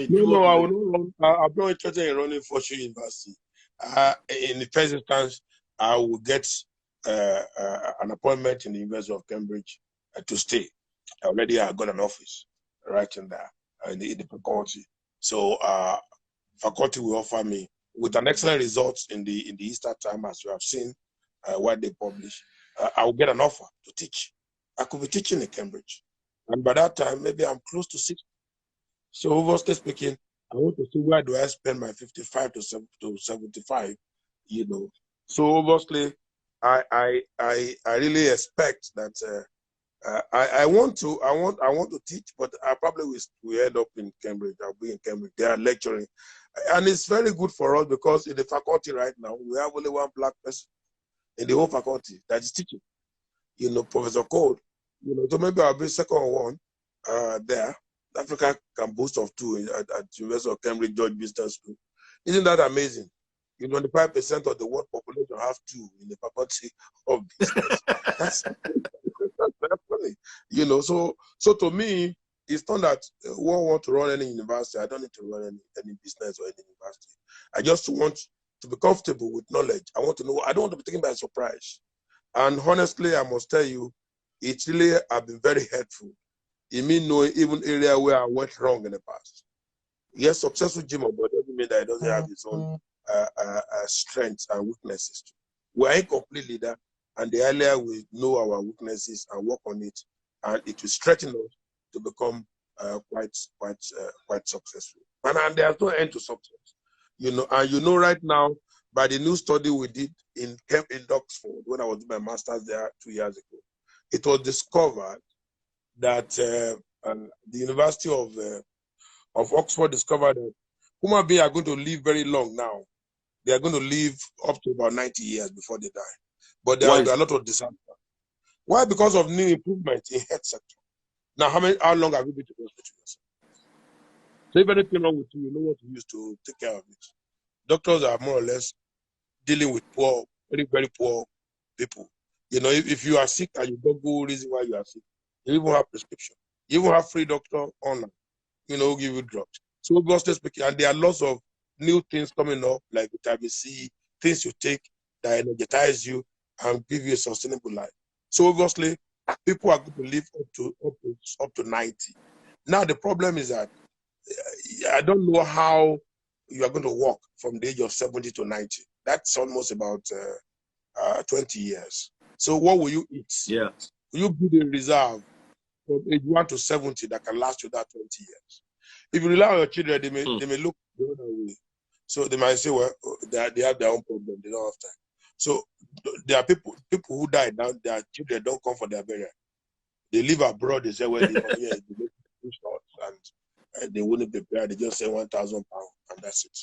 No, I will not run. I'm not interested in running for university. In the first instance, I will get an appointment in the University of Cambridge to stay. Already I got an office right in there in the faculty. So faculty will offer me with an excellent result in the Easter time, as you have seen what they publish. I will get an offer to teach. I could be teaching in Cambridge, and by that time maybe I'm close to 60. So obviously speaking, I want to see where do I spend my 55 to 75, you know. So obviously, I really expect that I want to teach, but I probably will end up in Cambridge. I'll be in Cambridge. They are lecturing, and it's very good for us because in the faculty right now we have only one black person in the whole faculty that is teaching. You know, Professor Cole. You know, so maybe I'll be second one there. Africa can boast of two at University of Cambridge George Business School. Isn't that amazing? You know, 95% of the world population have two in the faculty of business. That's funny. You know, so to me, it's not that one want to run any university. I don't need to run any business or any university. I just want to be comfortable with knowledge. I want to know. I don't want to be taken by surprise. And honestly, I must tell you, it really have been very helpful. It means knowing even area where I went wrong in the past. Yes, successful JIMOH, but doesn't mean that it doesn't have its own strengths and weaknesses. We are incomplete leader, and the earlier we know our weaknesses and work on it, and it will strengthen us to become quite successful. And there's no end to success, you know. And you know, right now, by the new study we did in Oxford when I was doing my master's there 2 years ago, it was discovered that the University of Oxford discovered that human beings are going to live very long now. They are going to live up to about 90 years before they die. But there are a lot of disasters. Why? Because of new improvements in health sector. Now, how long have you been to the hospital? So if anything wrong with you, you know what to use to take care of it. Doctors are more or less dealing with poor, very, very poor people. You know, if you are sick and you don't go reason why you are sick, you even have prescription. You even have free doctor online, you know, give you drugs. So obviously speaking, and there are lots of new things coming up, like vitamin C, things you take that energize you and give you a sustainable life. So obviously, people are going to live up to 90. Now the problem is that I don't know how you are going to walk from the age of 70 to 90. That's almost about 20 years. So what will you eat? Yeah. Will you build a reserve from age 1 to 70 that can last you that 20 years? If you rely on your children, they may look the other way. So they might say, well, they have their own problem. They don't have time. So there are people who die now, their children don't come for their burial. They live abroad. They say, well, they come here, they make and they wouldn't prepare. They just say £1,000 and that's it.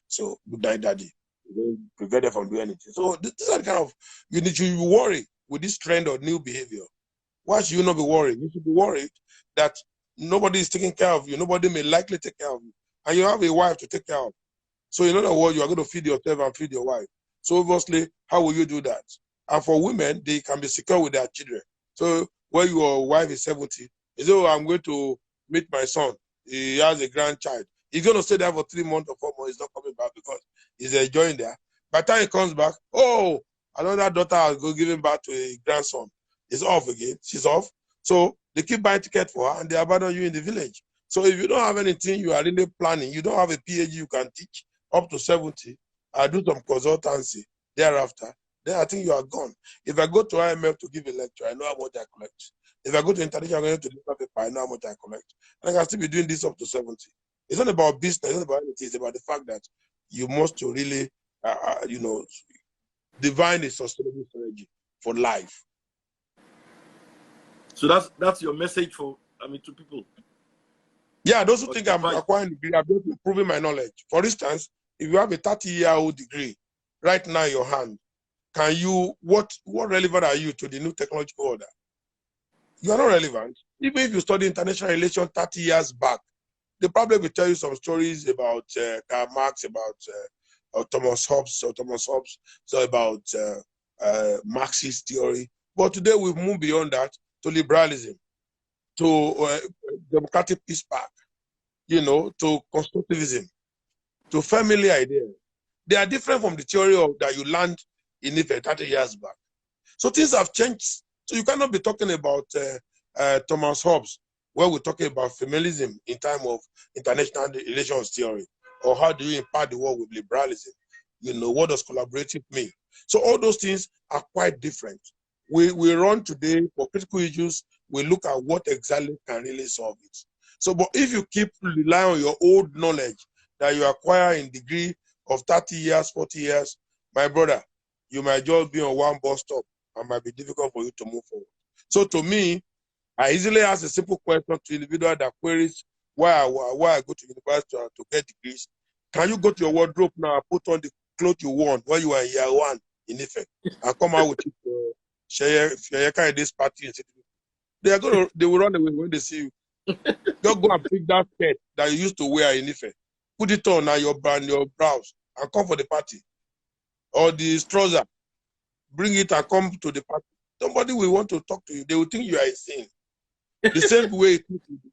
So good night, daddy. They don't prevent them from doing anything. So this is the kind of, you need to be worried with this trend of new behavior. Why should you not be worried? You should be worried that nobody is taking care of you. Nobody may likely take care of you. And you have a wife to take care of. So in other words, you are going to feed yourself and feed your wife. So obviously, how will you do that? And for women, they can be secure with their children. So when your wife is 70, you say, oh, I'm going to meet my son. He has a grandchild. He's going to stay there for 3 months or 4 months. He's not coming back because he's enjoying there. By the time he comes back, oh, another daughter has go giving birth to a grandson. It's off again. She's off. So they keep buying tickets for her and they abandon you in the village. So if you don't have anything you are really planning, you don't have a PhD you can teach up to 70, I do some consultancy thereafter, then I think you are gone. If I go to IMF to give a lecture, I know how much I collect. If I go to international to deliver paper, I know how much I collect. And I can still be doing this up to 70. It's not about business, it's not about anything, it's about the fact that you must to really, you know, divine a sustainable strategy for life. So that's your message for, to people. Yeah, those who think I'm acquiring a degree, I'm just improving my knowledge. For instance, if you have a 30-year-old degree right now in your hand, can you, what relevant are you to the new technological order? You are not relevant. Even if you study international relations 30 years back, they probably will tell you some stories about Karl Marx, about Thomas Hobbes, so about Marxist theory. But today we've moved beyond that to liberalism, to democratic peace pact. to constructivism, to family ideas. They are different from the theory that you learned in Ife 30 years back. So things have changed. So you cannot be talking about Thomas Hobbes, where we're talking about feminism in time of international relations theory, or how do you impart the world with liberalism? What does collaborative mean? So all those things are quite different. We run today for critical issues. We look at what exactly can really solve it. So, but if you keep relying on your old knowledge that you acquire in degree of 30 years, 40 years, my brother, you might just be on one bus stop and might be difficult for you to move forward. So to me, I easily ask a simple question to individual that queries why I go to university to get degrees. Can you go to your wardrobe now and put on the clothes you want when you are in year one in effect and come out with it? Share this party. They will run away when they see you. Just go and pick that skirt that you used to wear in Ife, put it on your brows and come for the party. Or the trouser, bring it and come to the party. Somebody will want to talk to you. They will think you are insane. The same way it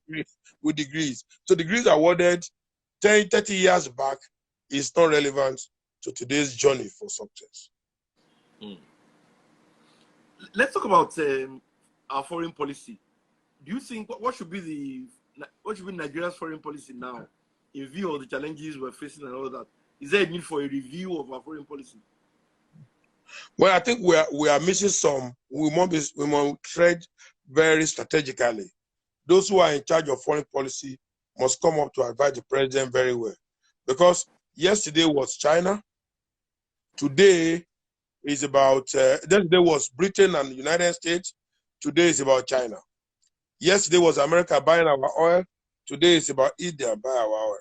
is with degrees. So degrees awarded 10, 30 years back is not relevant to today's journey for success. Let's talk about our foreign policy. Do you think what should be Nigeria's foreign policy now, in view of the challenges we're facing and all that? Is there a need for a review of our foreign policy? Well, I think we are missing some. We must tread very strategically. Those who are in charge of foreign policy must come up to advise the president very well, because yesterday was China. Today is about. Yesterday was Britain and the United States. Today is about China. Yesterday was America buying our oil. Today is about India buying our oil.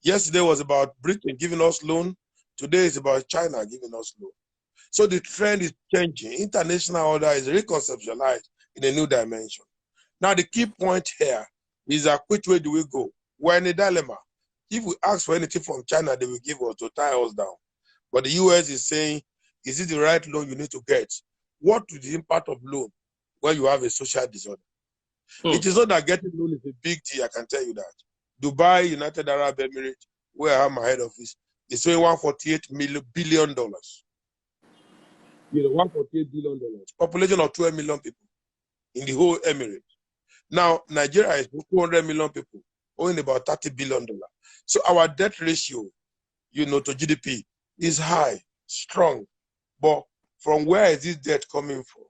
Yesterday was about Britain giving us loan. Today is about China giving us loan. So the trend is changing. International order is reconceptualized in a new dimension. Now the key point here is which way do we go? We're in a dilemma. If we ask for anything from China, they will give us to tie us down. But the US is saying, is it the right loan you need to get? What is the impact of loan when you have a social disorder? It is not that getting loan is a big deal, I can tell you that. Dubai, United Arab Emirates, where I have my head office, is paying $148 billion. $148 billion. Population of 12 million people in the whole Emirates. Now, Nigeria is 200 million people, owing about $30 billion. So our debt ratio, to GDP is high, strong. But from where is this debt coming from?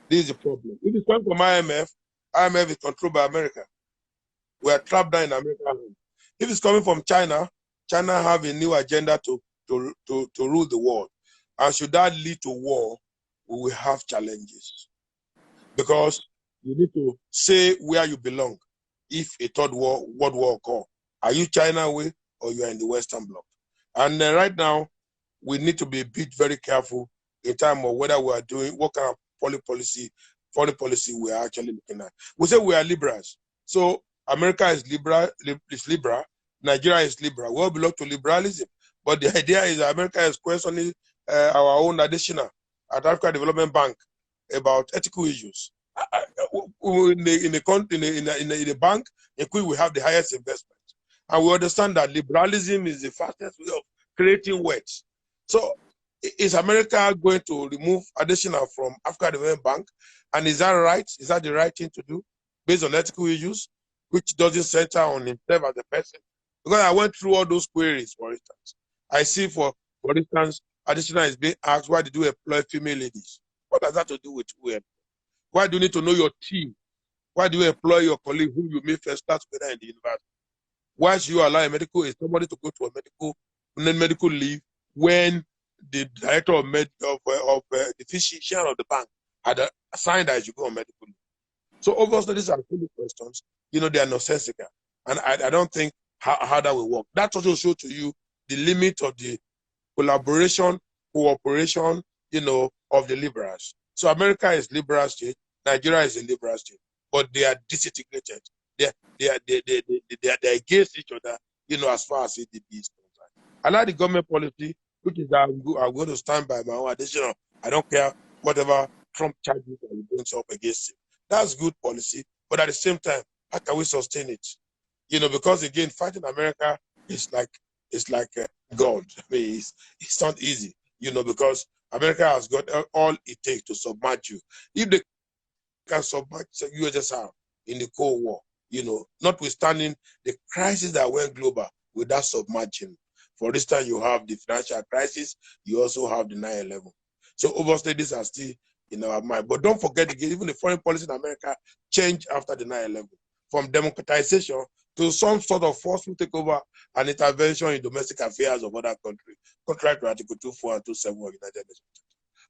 This is the problem. If it's coming from IMF is controlled by America. We are trapped down in America. If it's coming from China, China have a new agenda to rule the world. And should that lead to war, we will have challenges. Because you need to say where you belong if a third world war occurs. Are you China way or you are in the Western Bloc? And right now, we need to be a bit very careful in terms of whether we are doing, what kind of foreign policy we are actually looking at. We say we are liberals. So America is liberal, Nigeria is liberal. We all belong to liberalism. But the idea is that America is questioning our own additional at African Development Bank about ethical issues. In the bank, in which we have the highest investment. And we understand that liberalism is the fastest way of creating wealth. So is America going to remove additional from African Development Bank? And is that right? Is that the right thing to do based on ethical issues, which doesn't center on himself as a person? Because I went through all those queries, for instance. I see, for instance, additional is being asked, why did you employ female ladies? What does that to do with who? Why do you need to know your team? Why do you employ your colleague whom you may first start together in the university? Why should you allow somebody to go to a medical leave when the director of the physician of the bank had assigned that you go on medical leave? So obviously these are silly questions. They are nonsensical. And I don't think how that will work. That also shows to you the limit of the collaboration, cooperation, of the liberals. So America is liberal state, Nigeria is a liberal state, but they are disintegrated. They are against each other, as far as ADB is concerned. I like the government policy, which is that I'm going to stand by my own additional. I don't care whatever Trump charges that he brings up against him. That's good policy, but at the same time, how can we sustain it? because again, fighting America is like God. I mean, it's not easy, because America has got all it takes to submerge you. If they can submerge USSR in the Cold War, notwithstanding the crisis that went global with that submerging. For instance, you have the financial crisis, you also have the 9/11. So obviously these are still in our mind. But don't forget again, even the foreign policy in America changed after the 9/11 from democratization to some sort of forceful takeover and intervention in domestic affairs of other countries, contrary to Article 24 and 27 of the United Nations.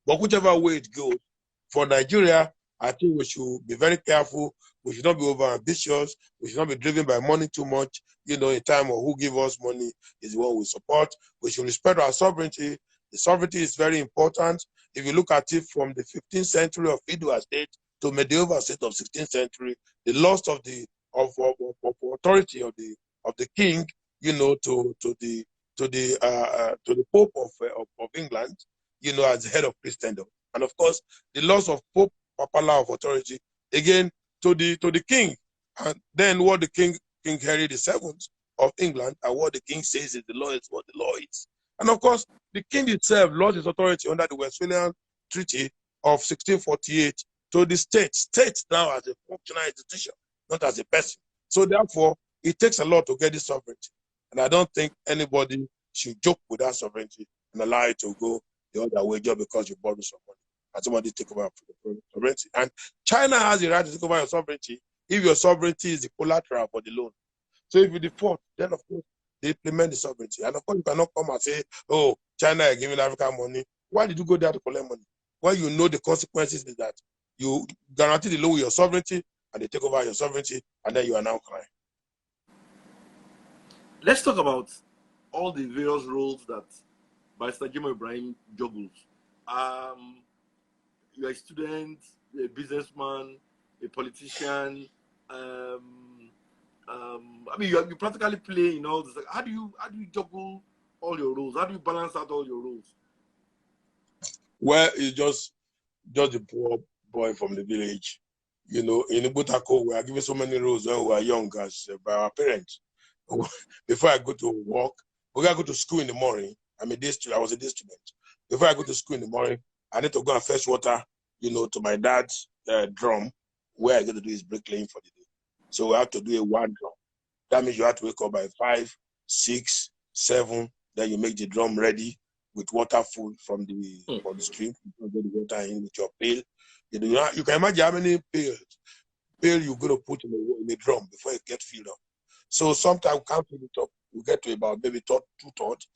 But whichever way it goes, for Nigeria, I think we should be very careful. We should not be over ambitious. We should not be driven by money too much. In time of who give us money is the one we support. We should respect our sovereignty. The sovereignty is very important. If you look at it from the 15th century of Idua state to medieval state of 16th century, the loss of the authority of the king, to the Pope of England, as the head of Christendom, and of course the loss of Pope Papala of authority again to the king, and then what the King Henry VII of England, and what the king says is the law is what the law is, and of course the king itself lost his authority under the Westphalian Treaty of 1648 to the state now as a functional institution, not as a person. So therefore, it takes a lot to get this sovereignty, and I don't think anybody should joke with that sovereignty and allow it to go the other way just because you borrow some money and somebody take over the sovereignty. And China has the right to take over your sovereignty if your sovereignty is the collateral for the loan. So if you default, then of course they implement the sovereignty. And of course you cannot come and say, oh, China is giving Africa money. Why did you go there to collect money? Well, you know the consequences is that you guarantee the loan with your sovereignty and they take over your sovereignty and then you are now crying. Let's talk about all the various roles that Barrister JIMOH IBRAHIM juggles. You're a student, you're a businessman, a politician. I mean, you practically play in all this. How do you juggle all your roles? How do you balance out all your roles? Well, it's just a poor boy from the village. In Ibutako, we are given so many roles when we are young as by our parents. Before I go to work, we go to school in the morning. I was a day student. Before I go to school in the morning, I need to go and fetch water, to my dad's drum, where I get to do his bricklaying for the day. So we have to do a one drum. That means you have to wake up by 5, 6, 7. Then you make the drum ready with water full from the stream. You get the water in with your pail. You can imagine how many pail you're going to put in the drum before it gets filled up. So sometimes we can't fill it up. We get to about maybe 2/3.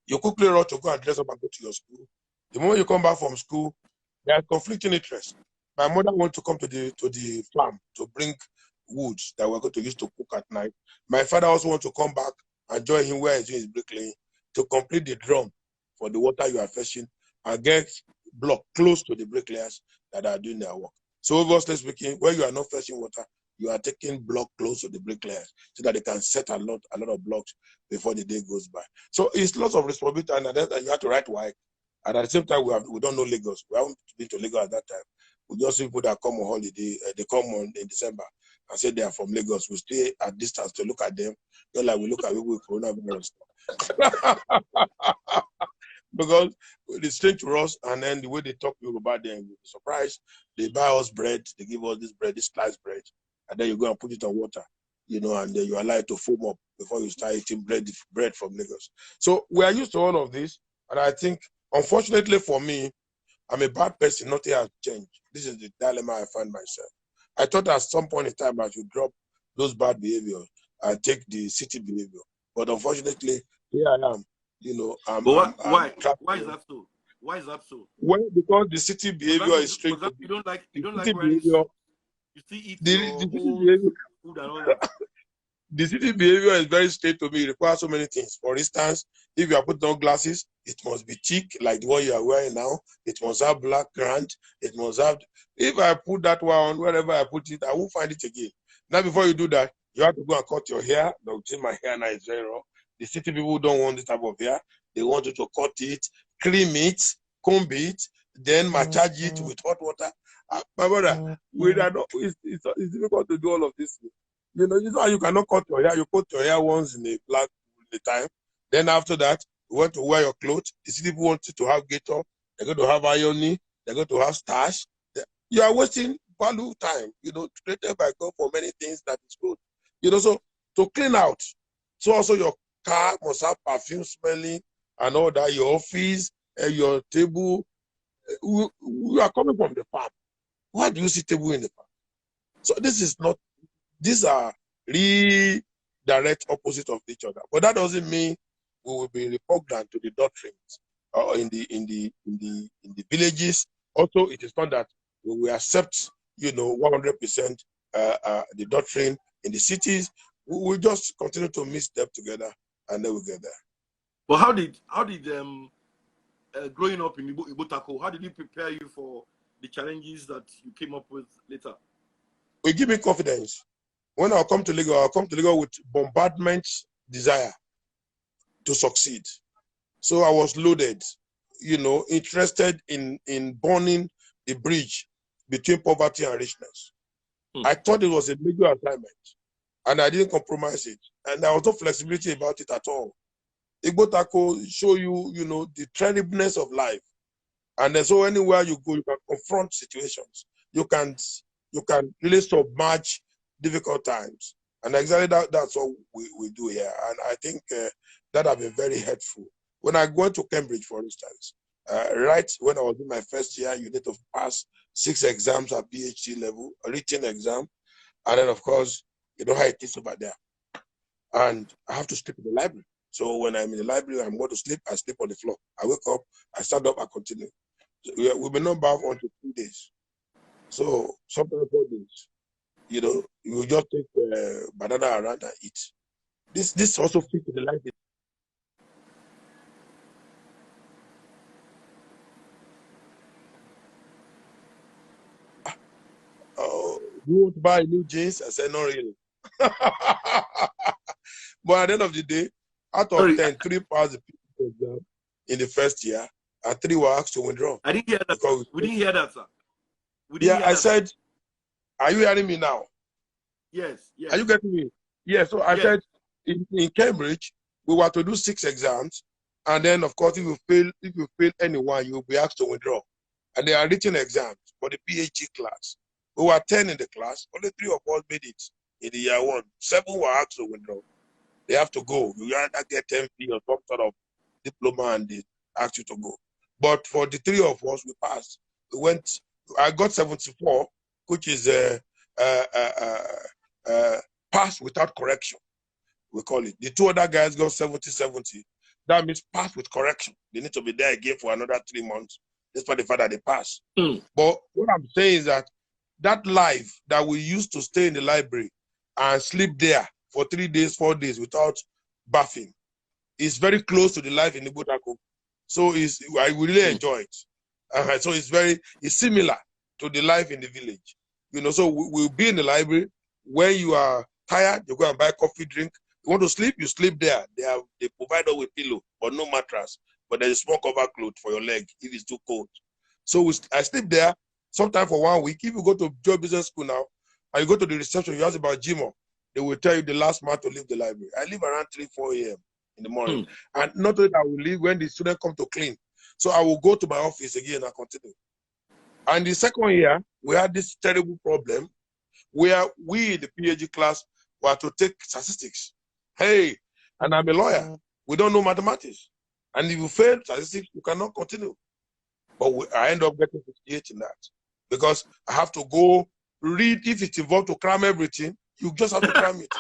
You quickly rush to go and dress up and go to your school. The moment you come back from school, there are conflicting interests. My mother wants to come to the farm to bring wood that we're going to use to cook at night. My father also wants to come back and join him where he's doing his bricklaying to complete the drum for the water you are fetching and get block close to the bricklayers that are doing their work. So obviously speaking, when you are not fetching water, you are taking block close to the bricklayers so that they can set a lot of blocks before the day goes by. So it's lots of responsibility, and you have to write why. And at the same time, we don't know Lagos. We haven't been to Lagos at that time. We just see people that come on holiday. They come on in December and say they are from Lagos. We stay at distance to look at them, just like we look at people with coronavirus. Because it's strange to us, and then the way they talk about them, you'll be surprised. They buy us bread, they give us this bread, this sliced bread, and then you go and put it on water, and then you allow it to foam up before you start eating bread from Lagos. So we are used to all of this, and I think, unfortunately for me, I'm a bad person. Nothing has changed. This is the dilemma I find myself. I thought at some point in time I should drop those bad behaviors and take the city behavior, but unfortunately, here I am. Why is that so? Why is that so? Well, because the city behavior is straight. You don't like wearing suit. You still eat food and all that. The city behavior is very straight to me. It requires so many things. For instance, if you are putting on glasses, it must be thick, like the one you are wearing now. It must have black ground. It must have. If I put that one on, wherever I put it, I won't find it again. Now, before you do that, you have to go and cut your hair. Don't see my hair now is very raw. The city people don't want this type of hair. They want you to cut it, cream it, comb it, then massage it with hot water. My brother, it's difficult to do all of this. You know how you cannot cut your hair. You cut your hair once in a time. Then after that, you want to wear your clothes. The city people want you to have gator. They're going to have ironing. They're going to have stash. You are wasting value time, created by God for many things that is good. So to clean out. So also your car must have perfume smelling and all that. Your office, your table. We are coming from the farm. Why do you see table in the farm? So these are really direct opposite of each other. But that doesn't mean we will be repugnant to the doctrines in the villages. Also, it is not that we will accept 100% the doctrine in the cities. We will just continue to mix them together, and then we'll get there. But how did growing up in Ibutako, how did it prepare you for the challenges that you came up with later? It give me confidence. When I come to Lagos, with bombardment desire to succeed. So I was loaded, interested in burning the bridge between poverty and richness. I thought it was a major assignment, and I didn't compromise it. And there was no flexibility about it at all. Ibutako show you, the terribleness of life. And then so anywhere you go, you can confront situations. You can really submerge difficult times. And exactly that's what we do here. And I think that have been very helpful. When I went to Cambridge, for instance, right when I was in my first year, you need to pass 6 exams at PhD level, a written exam. And then, of course, you know how it is over there. And I have to sleep in the library. So when I'm in the library, I'm going to sleep, I sleep on the floor. I wake up, I stand up, I continue. So we've been not bath until 3 days. So sometimes 4 days. You just take banana around and eat. This also fits in the life. Oh, you want to buy new jeans? I said, not really. But at the end of the day, out of 10, 3 passed the exam in the first year, and 3 were asked to withdraw. I didn't hear that. We didn't hear that, sir. I said, are you hearing me now? Yes. Are you getting me? Yeah, so I said, in Cambridge, we were to do 6 exams, and then, of course, if you fail any one, you'll be asked to withdraw. And they are written exams for the PhD class. We were 10 in the class, only 3 of us made it in the year 1. 7 were asked to withdraw. They have to go. You either get 10 fee or some sort of diploma, and they ask you to go. But for the 3 of us, we passed. I got 74, which is pass without correction, we call it. The 2 other guys got 70. That means pass with correction. They need to be there again for another 3 months, despite the fact that they pass. But what I'm saying is that life that we used to stay in the library and sleep there for 3 days, 4 days without bathing is very close to the life in Ibutako. So I really enjoy it. So it's similar to the life in the village. So we'll be in the library. When you are tired, you go and buy coffee, drink. You want to sleep, you sleep there. They provide us with pillow, but no mattress. But there's a small cover cloth for your leg if it's too cold. So I sleep there sometime for 1 week. If you go to Joy Business School now, and you go to the reception, you ask about JIMOH, they will tell you the last man to leave the library. I leave around 3, 4 a.m. in the morning. And not only that, I will leave when the students come to clean. So I will go to my office again and continue. And the second year, we had this terrible problem where we in the PhD class were to take statistics. Hey, and I'm a lawyer. We don't know mathematics. And if you fail statistics, you cannot continue. But I end up getting 58 in that. Because I have to go read. If it's involved to cram everything, you just have to cram it.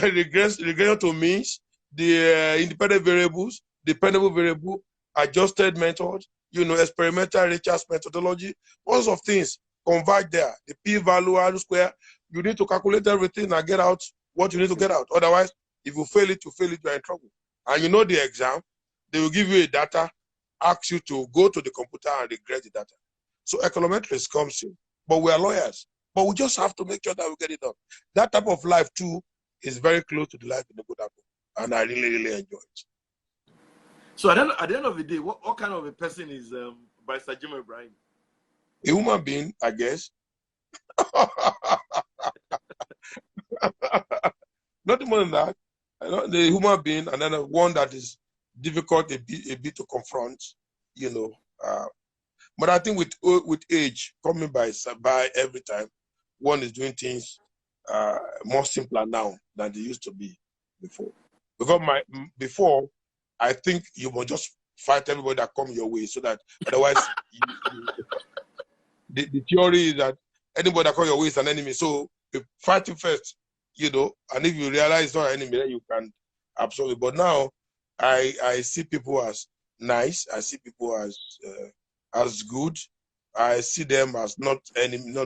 Regression to means the independent variables, dependable variable, adjusted method, experimental Richards methodology, all sorts of things converge there. The p-value, R square, you need to calculate everything and get out what you need to get out. Otherwise, if you fail it, you are in trouble. And the exam, they will give you a data, ask you to go to the computer and regress the data. So econometrics comes in. But we are lawyers. But we just have to make sure that we get it done. That type of life, too, is very close to the life in the Buddha. And I really, really enjoy it. So at the end of the day, what kind of a person is Barrister JIMOH IBRAHIM? A human being, I guess. Nothing more than that. The human being, and then one that is difficult a bit to confront, you know. But I think with age coming by every time, one is doing things more simpler now than they used to be before. Before, I think you will just fight everybody that come your way, so that otherwise, the theory is that anybody that come your way is an enemy. So you fight him first, you know, and if you realize it's not an enemy, then you can absorb it. But now, I see people as nice. I see people as good. I see them as not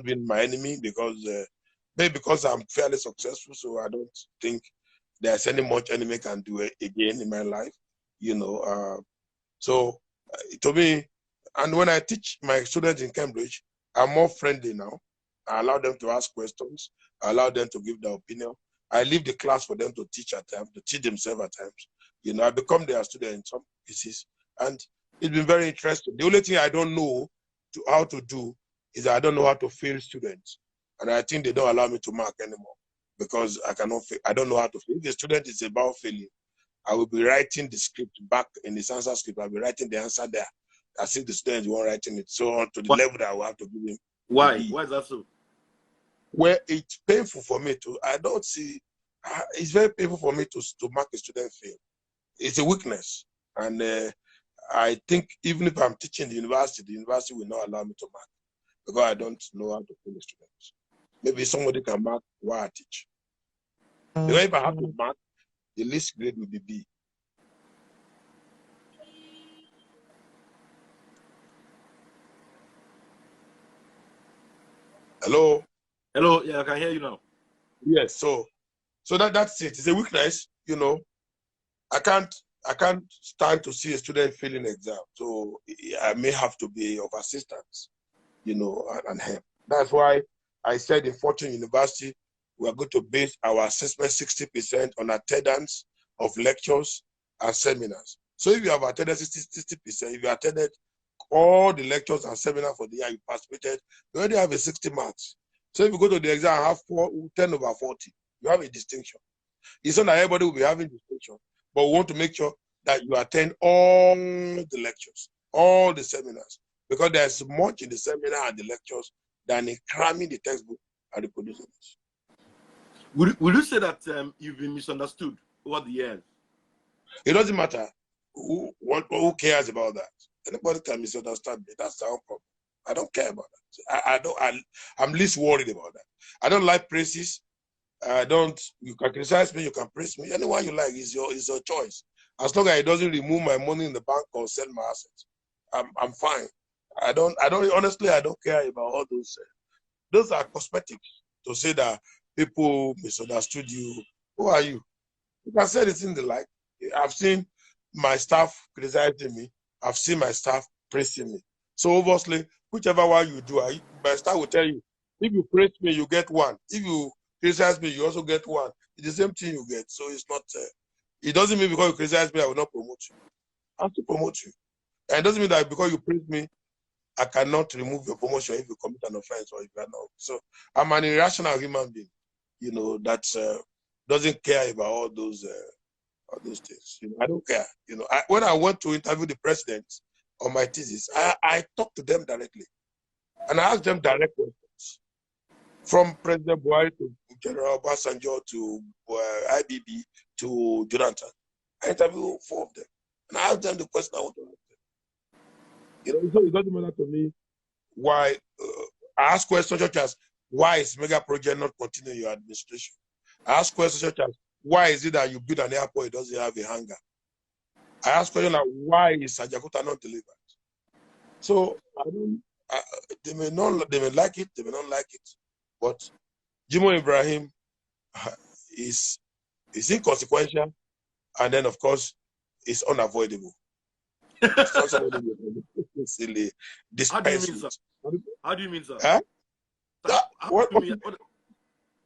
being my enemy, because maybe because I'm fairly successful, so I don't think there's any much enemy can do it again in my life, you know. So to me, and when I teach my students in Cambridge, I'm more friendly now. I allow them to ask questions. I allow them to give their opinion. I leave the class for them to teach at times, to teach themselves at times. You know, I become their student in some cases, and it's been very interesting. The only thing I don't know how to do is I don't know how to fail students, and I think they don't allow me to mark anymore because I cannot fail. I don't know how to fail. If the student is about failing, I will be writing the script back in the answer script. I'll be writing the answer there, as if the student is one writing it, so on to the level that I will have to give him. Why? Why is that so? Where it's painful for me to, I don't see, it's very painful for me to mark a student fail. It's a weakness. And I think even if I'm teaching the university will not allow me to mark because I don't know how to fail the students. Maybe somebody can mark while I teach. Because if I have to mark, the least grade will be B. Hello? Hello, yeah, I can hear you now. Yes, so that's it. It's a weakness, you know. I can't stand to see a student failing exam. So I may have to be of assistance, you know, and help. That's why I said in Fortune University, we are going to base our assessment 60% on attendance of lectures and seminars. So if you have attended 60%, if you attended all the lectures and seminars for the year you participated, you already have a 60 marks. So if you go to the exam and have 10 over 40, you have a distinction. It's not that everybody will be having distinction, but we want to make sure that you attend all the lectures, all the seminars, because there's much in the seminar and the lectures than in cramming the textbook and reproducing it. Would you say that you've been misunderstood over the years? It doesn't matter who cares about that. Anybody can misunderstand me. That's our problem. I don't care about that. I'm least worried about that. I don't like praises. You can criticize me, you can praise me. Anyone you like is your choice. As long as it doesn't remove my money in the bank or sell my assets, I'm fine. Honestly, I don't care about all those. Those are cosmetics to say that people misunderstood you. Who are you? You can say anything they like. I've seen my staff criticizing me. I've seen my staff praising me. So obviously, whichever one you do, my staff will tell you, if you praise me, you get one. If you criticize me, you also get one. It's the same thing you get. So it's not, it doesn't mean because you criticize me, I will not promote you. I have to promote you. And it doesn't mean that because you praise me, I cannot remove your promotion if you commit an offense or if you are not. So I'm an irrational human being, you know, that doesn't care about all those things. You know, I don't care. You know, when I went to interview the president on my thesis, I talked to them directly. And I asked them direct questions. From President Buhari to General Obasanjo to IBB to Jonathan. I interviewed 4 of them. And I asked them the question I want to ask them. You know, so it doesn't matter to me why. I ask questions such as, why is mega project not continuing your administration? I ask questions such as, why is it that you build an airport, it doesn't have a hangar? I ask questions like, why is Sajakuta not delivered? So they may like it, they may not like it, but JIMOH IBRAHIM is inconsequential, and then of course it's unavoidable. It's not somebody silly. How do you mean, sir? How do you mean, sir?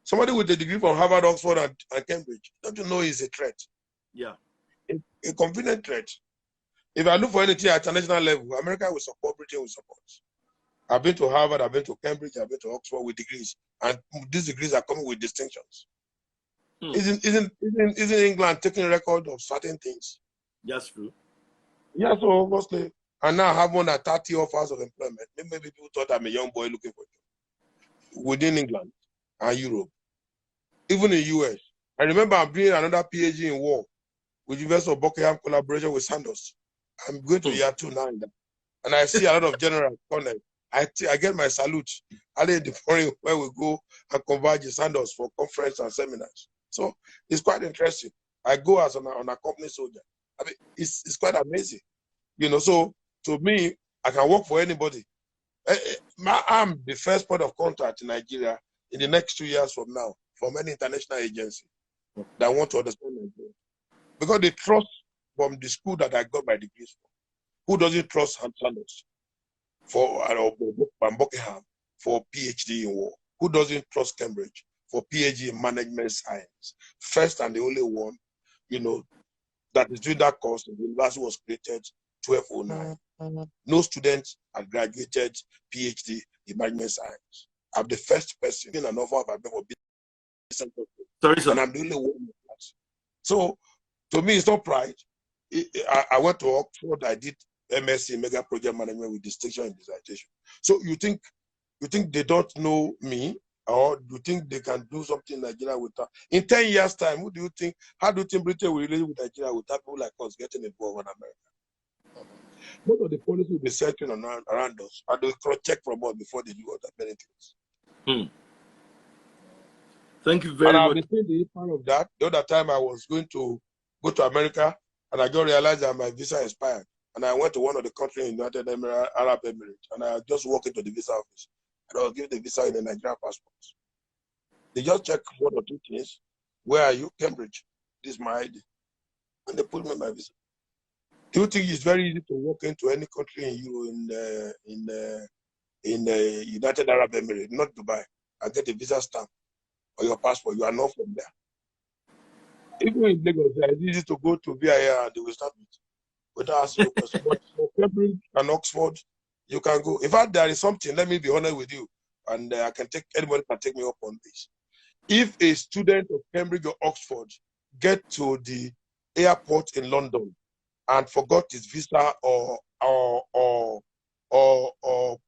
Somebody with a degree from Harvard, Oxford, and Cambridge, don't you know he's a threat? Yeah. A convenient threat. If I look for anything at international level, America will support, Britain will support. I've been to Harvard, I've been to Cambridge, I've been to Oxford with degrees, and these degrees are coming with distinctions. Isn't England taking a record of certain things? That's true. Yeah, so obviously, and now I have more than 30 offers of employment. Maybe people thought I'm a young boy looking for a job within England and Europe, even in US. I remember I'm doing another PhD in war with University of Buckingham collaboration with Sanders. I'm going to year 2 now, and I see a lot of generals, colonels. I get my salute early in the morning where we go and converge in Sanders for conference and seminars. So it's quite interesting. I go as on a company soldier. I mean, it's quite amazing, you know. So to me, I can work for anybody. I'm the first point of contact in Nigeria in the next 2 years from now from any international agency that want to understand Nigeria, because they trust from the school that I got my degrees from. Who doesn't trust Sanders for Buckingham for PhD in war? Who doesn't trust Cambridge for PhD in management science? First and the only one, you know, that is doing that course. The university was created 1209. No students have graduated PhD in management science. I'm the first person in an offer for business. Sorry, sir. And I'm the only one in the class. So to me, it's not pride. I went to Oxford. I did MSc Mega Project Management with distinction in dissertation. So you think they don't know me, or do you think they can do something in Nigeria without? In 10 years' time, how do you think Britain will relate with Nigeria without people like us getting involved in America? Most of the policy will be searching around us, and they'll cross-check from us before they do other many things. Thank you very much. And I've been seeing the impact of that. The other time I was going to go to America, and I just realized that my visa expired. And I went to one of the countries in the United Arab Emirates, and I just walked into the visa office. And I was given the visa in the Nigerian passport. They just check 1 or 2 things. Where are you? Cambridge. This is my ID. And they put me on my visa. Do you think it's very easy to walk into any country in the United Arab Emirates, not Dubai, and get a visa stamp or your passport? You are not from there. Even in Lagos, it's easy to go to VIA and they will start without asking you questions. But for Cambridge and Oxford, you can go. In fact, there is something, let me be honest with you, and anybody can take me up on this. If a student of Cambridge or Oxford get to the airport in London and forgot his visa or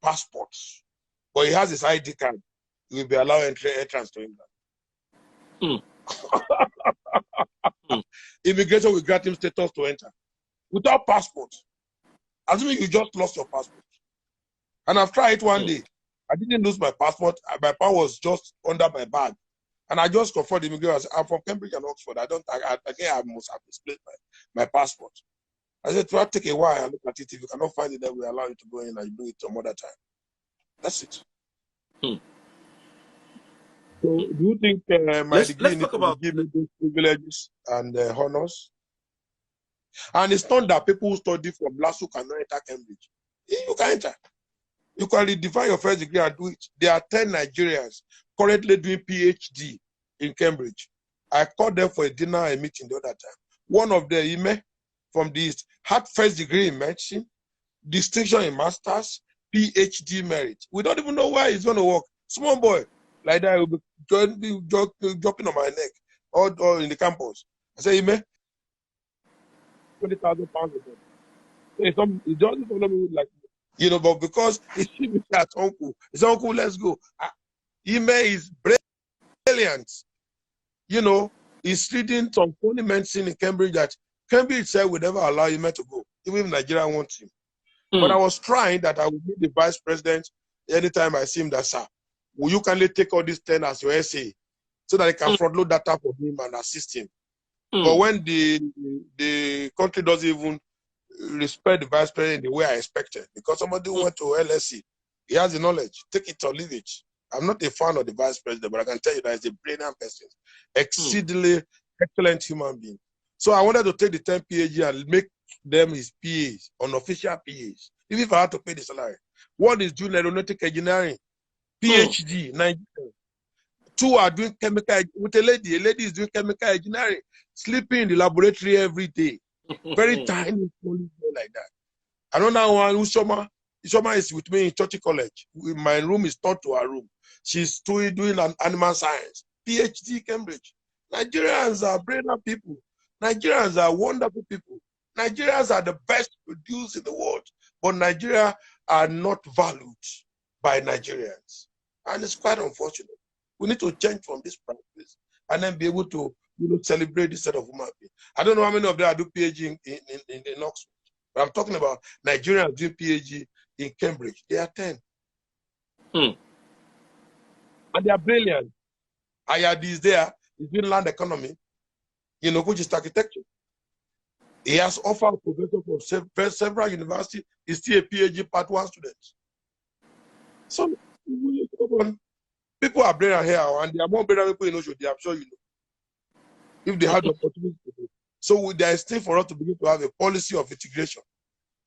passports, but he has his ID card, he will be allowed entrance to England. Immigration will grant him status to enter without passport. Assuming you just lost your passport. And I've tried it one day. I didn't lose my passport. My passport was just under my bag. And I just confronted the immigration. I said, I'm from Cambridge and Oxford. I think I must have misplaced my passport. I said, try to take a while and look at it. If you cannot find it, then we allow you to go in and you bring it some other time. That's it. So do you think my degree needs to give me those privileges and honors? And it's not that people who study from LASU cannot enter Cambridge. You can enter. You can redefine your first degree and do it. There are 10 Nigerians currently doing PhD in Cambridge. I called them for a dinner and meeting the other time. One of them, Ime, from the East, had first degree in medicine, distinction in masters, PhD merit. We don't even know where he's going to work. Small boy like that will be dropping on my neck or in the campus. I say, Ime, 20,000 pounds a month. He doesn't follow me like, you know, but because he see me at uncle, his uncle, let's go. Ime is brilliant. You know, he's reading some funny medicine in Cambridge that Cambridge said would never allow him to go, even if Nigeria wants him. But I was trying that I would meet the vice president anytime I see him that, sir, will you kindly take all these 10 as your essay so that I can front load data for him and assist him? But when the country doesn't even respect the vice president the way I expected, because somebody went to LSE, he has the knowledge, take it or leave it. I'm not a fan of the vice president, but I can tell you that he's a brilliant person, exceedingly excellent human being. So I wanted to take the 10 PhD and make them his PAs, unofficial PAs, even if I had to pay the salary. One is doing aeronautic engineering, PhD, Nigeria. 2 are doing chemical, with a lady is doing chemical engineering, sleeping in the laboratory every day. Very tiny, like that. Another one, Usoma is with me in Church College. My room is turned to her room. She's doing an animal science, PhD Cambridge. Nigerians are brilliant people. Nigerians are wonderful people. Nigerians are the best produced in the world, but Nigeria are not valued by Nigerians. And it's quite unfortunate. We need to change from this practice and then be able to celebrate this set of human beings. I don't know how many of them do PhD in Oxford, but I'm talking about Nigerians doing PhD in Cambridge. They are 10. And they are brilliant. Ayadi is there. He's doing land economy, which is architecture. He has offered professor from several universities. He's still a PhD Part 1 student. So people are brilliant here, and they are more brilliant people in Oshodi, I'm sure you know, if they had the opportunity to do. So there is still for us to begin to have a policy of integration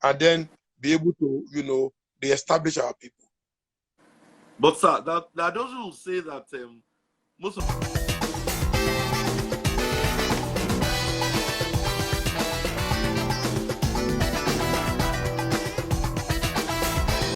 and then be able to, establish our people. But sir, that doesn't say that most of